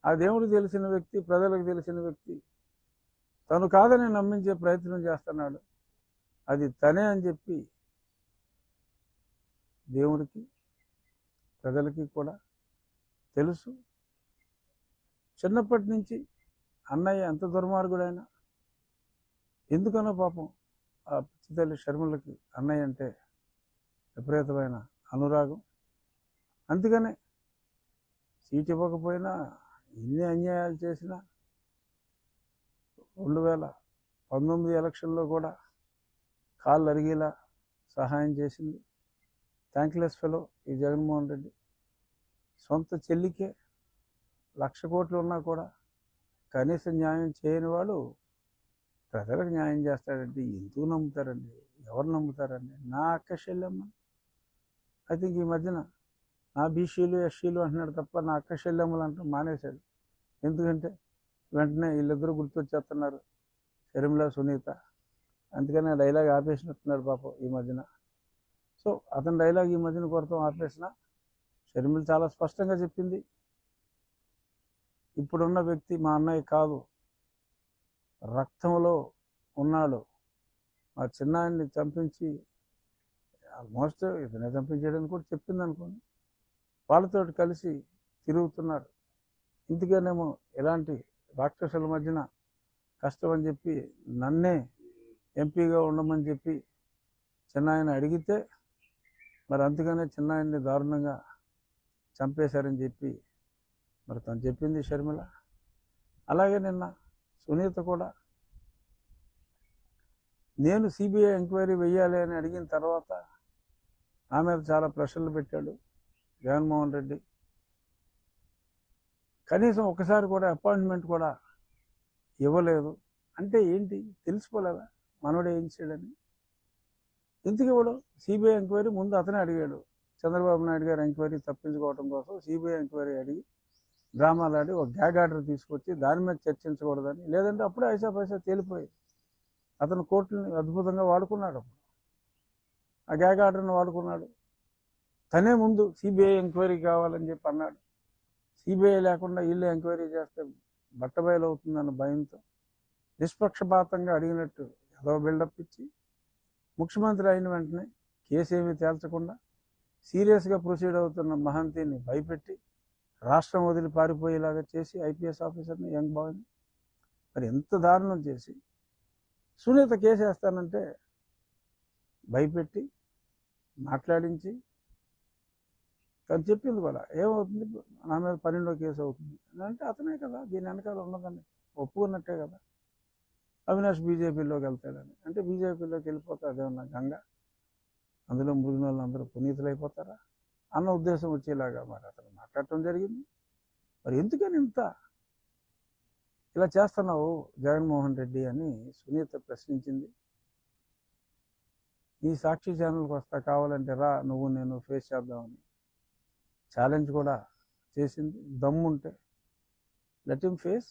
ఆ దేవుడికి తెలిసిన వ్యక్తి, ప్రజలకు తెలిసిన వ్యక్తి తను కాదని నమ్మించే ప్రయత్నం చేస్తున్నాడు. అది తనే అని చెప్పి దేవుడికి, ప్రజలకి కూడా తెలుసు. చిన్నప్పటి నుంచి అన్నయ్య ఎంత దుర్మార్గుడైనా, ఎందుకనో పాపం ఆ పిచ్చి తల్లి షర్మిలకి అన్నయ్య అంటే విపరీతమైన అనురాగం. అందుకనే సీట్ ఇవ్వకపోయినా, ఎన్ని అన్యాయాలు చేసినా 2019 ఎలక్షన్లో కూడా కాళ్ళు అరిగేలా సహాయం చేసింది. థ్యాంక్లెస్ ఫెలో ఈ జగన్మోహన్ రెడ్డి. సొంత చెల్లికే 1,00,000 కోట్లు ఉన్నా కూడా కనీసం న్యాయం చేయని వాడు ప్రజలకు న్యాయం చేస్తాడంటే ఎందుకు నమ్ముతారండి? ఎవరు నమ్ముతారండి? నా అక్క చెల్లెమ్మ, ఐ థింక్ ఈ మధ్యన నా బీసీలు ఎస్సీలు అంటున్నాడు తప్ప నా అక్క చెల్లెమ్మలు అంటాం మానేశాడు. ఎందుకంటే వెంటనే వీళ్ళిద్దరూ గుర్తొచ్చేస్తున్నారు, షర్మిల, సునీత. అందుకని ఆ డైలాగ్ ఆపేసినట్టున్నాడు పాపం ఈ మధ్యన. సో అతని డైలాగ్ ఈ మధ్యన కొడతాం ఆపేసిన. షర్మిల చాలా స్పష్టంగా చెప్పింది, ఇప్పుడున్న వ్యక్తి మా అన్నయ్య కాదు, రక్తంలో ఉన్నాడు. మా చిన్నాయన్ని చంపించి ఆల్మోస్ట్ ఇతనే చంపించాడని కూడా చెప్పింది అనుకోండి. వాళ్ళతో కలిసి తిరుగుతున్నారు. ఇందుకనేమో ఇలాంటి రాక్షసుల మధ్యన కష్టం అని చెప్పి నన్నే ఎంపీగా ఉండమని చెప్పి చిన్నాయన అడిగితే, మరి అందుకనే చిన్నాయన్ని దారుణంగా చంపేశారని చెప్పి మరి తను చెప్పింది షర్మిల. అలాగే నిన్న సునీత కూడా నేను సిబిఐ ఎంక్వైరీ వెయ్యాలి అని అడిగిన తర్వాత నా మీద చాలా ప్రెషర్లు పెట్టాడు జగన్మోహన్ రెడ్డి. కనీసం ఒకసారి కూడా అపాయింట్మెంట్ కూడా ఇవ్వలేదు. అంటే ఏంటి తెలిసిపోలేదా మనోడు ఏం చేయడని? ఎందుకు ఇవ్వడు? సిబిఐ ఎంక్వైరీ ముందు అతనే అడిగాడు. చంద్రబాబు నాయుడు గారు ఎంక్వైరీ తప్పించుకోవడం కోసం సిబిఐ ఎంక్వైరీ అడిగి డ్రామాలు ఆడి ఒక గ్యాగ్ ఆర్డర్ తీసుకొచ్చి దాని మీద చర్చించకూడదని. లేదంటే అప్పుడే ఐసా పైసా తేలిపోయి అతను కోర్టుని అద్భుతంగా వాడుకున్నాడు. ఆ గ్యాగ్ ఆర్డర్ని వాడుకున్నాడు. తనే ముందు సిబిఐ ఎంక్వైరీ కావాలని చెప్పి అన్నాడు. సిబిఐ లేకుండా వీళ్ళు ఎంక్వైరీ చేస్తే బట్టబయలు అవుతుందన్న భయంతో నిష్పక్షపాతంగా అడిగినట్టు ఏదో బిల్డప్ ఇచ్చి ముఖ్యమంత్రి అయిన వెంటనే కేసు ఏమీ తేల్చకుండా సీరియస్గా ప్రొసీడ్ అవుతున్న మహంతిని భయపెట్టి రాష్ట్రం వదిలి పారిపోయేలాగా చేసి ఐపీఎస్ ఆఫీసర్ని, యంగ్ బాయ్ని మరి ఎంత దారుణం చేసి సునీత కేసు వేస్తానంటే భయపెట్టి మాట్లాడించి తను చెప్పింది కూడా ఏమవుతుంది, నా మీద 12వ కేసు అవుతుంది అంటే అతనే కదా దీని వెనకాల ఉన్నదని ఒప్పుకున్నట్టే కదా. అవినాష్ బీజేపీలోకి వెళ్తాడని అంటే బీజేపీలోకి వెళ్ళిపోతే అదేమన్నా గంగ, అందులో ముగిన వాళ్ళు అందరూ పునీతులు అయిపోతారా అన్న ఉద్దేశం వచ్చేలాగా మరి అతను మాట్లాడటం జరిగింది. మరి ఎందుకని ఇంత ఇలా చేస్తున్నావు జగన్మోహన్ రెడ్డి అని సునీత ప్రశ్నించింది. ఈ సాక్షి ఛానల్కి వస్తా, కావాలంటే రా నువ్వు నేను ఫేస్ చేద్దామని ఛాలెంజ్ కూడా చేసింది. దమ్ముంటే let him face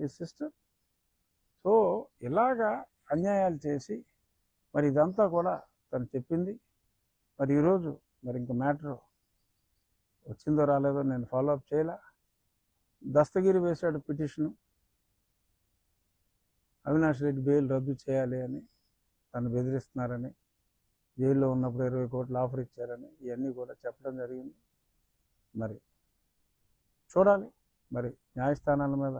his sister. So ఇలాగా అన్యాయాలు చేసి మరి ఇదంతా కూడా తను చెప్పింది. మరి ఈరోజు మరి ఇంక మ్యాటర్ వచ్చిందో రాలేదో నేను ఫాలోఅప్ చేయలే. దస్తగిరి వేశాడు పిటిషను, అవినాష్ రెడ్డి బెయిల్ రద్దు చేయాలి అని, తను బెదిరిస్తున్నారని, జైల్లో ఉన్నప్పుడు 20 కోట్లు ఆఫర్ ఇచ్చారని ఇవన్నీ కూడా చెప్పడం జరిగింది. మరి చూడాలి, మరి న్యాయస్థానాల మీద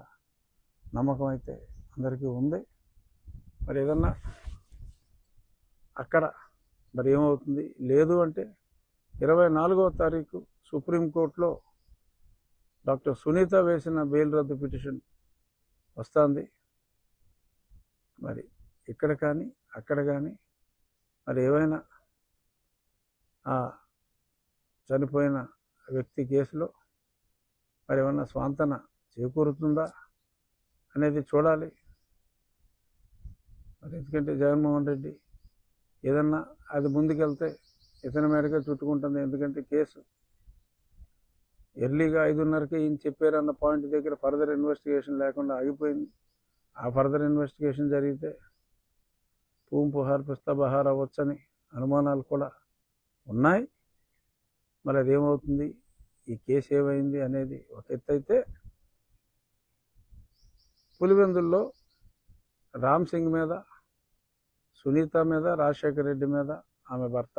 నమ్మకం అయితే అందరికీ ఉంది. మరి ఏదన్నా అక్కడ మరి ఏమవుతుంది, లేదు అంటే 24వ తారీఖు సుప్రీంకోర్టులో డాక్టర్ సునీత వేసిన బెయిల్ రద్దు పిటిషన్ వస్తుంది. మరి ఇక్కడ కానీ అక్కడ కానీ మరి ఏవైనా ఆ చనిపోయిన వ్యక్తి కేసులో మరి ఏమన్నా స్వాంతన చేకూరుతుందా అనేది చూడాలి. మరి ఎందుకంటే జగన్మోహన్ రెడ్డి ఏదన్నా అది ముందుకెళ్తే ఇతని మేడగా చుట్టుకుంటుంది. ఎందుకంటే కేసు ఎర్లీగా 5:30కే ఈయన చెప్పారన్న పాయింట్ దగ్గర ఫర్దర్ ఇన్వెస్టిగేషన్ లేకుండా ఆగిపోయింది. ఆ ఫర్దర్ ఇన్వెస్టిగేషన్ జరిగితే పూం పుహార్ పిస్తా బహార్ అవ్వచ్చని అనుమానాలు కూడా ఉన్నాయి. మరి అదేమవుతుంది ఈ కేసు ఏమైంది అనేది ఒక ఎత్తు అయితే, పులివెందుల్లో రామ్ సింగ్ మీద, సునీత మీద, రాజశేఖర రెడ్డి మీద, ఆమె భర్త,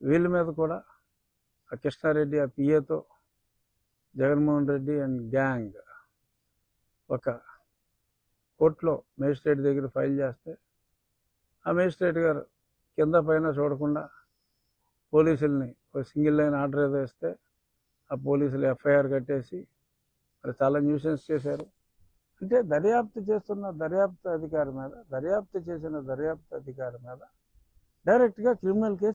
వీళ్ళ మీద కూడా ఆ కృష్ణారెడ్డి ఆ పిఏతో జగన్మోహన్ రెడ్డి అండ్ గ్యాంగ్ ఒక కోర్టులో మేజిస్ట్రేట్ దగ్గర ఫైల్ చేస్తే, ఆ మేజిస్ట్రేట్ గారు కింద పైన చూడకుండా పోలీసుల్ని ఒక సింగిల్ లైన్ ఆర్డర్ ఏదో ఇస్తే ఆ పోలీసులు ఎఫ్ఐఆర్ కట్టేసి మరి చాలా న్యూసెన్స్ చేశారు. అంటే దర్యాప్తు చేస్తున్న దర్యాప్తు అధికారి మీద, దర్యాప్తు చేసిన దర్యాప్తు అధికారి మీద డైరెక్ట్గా క్రిమినల్ కేసు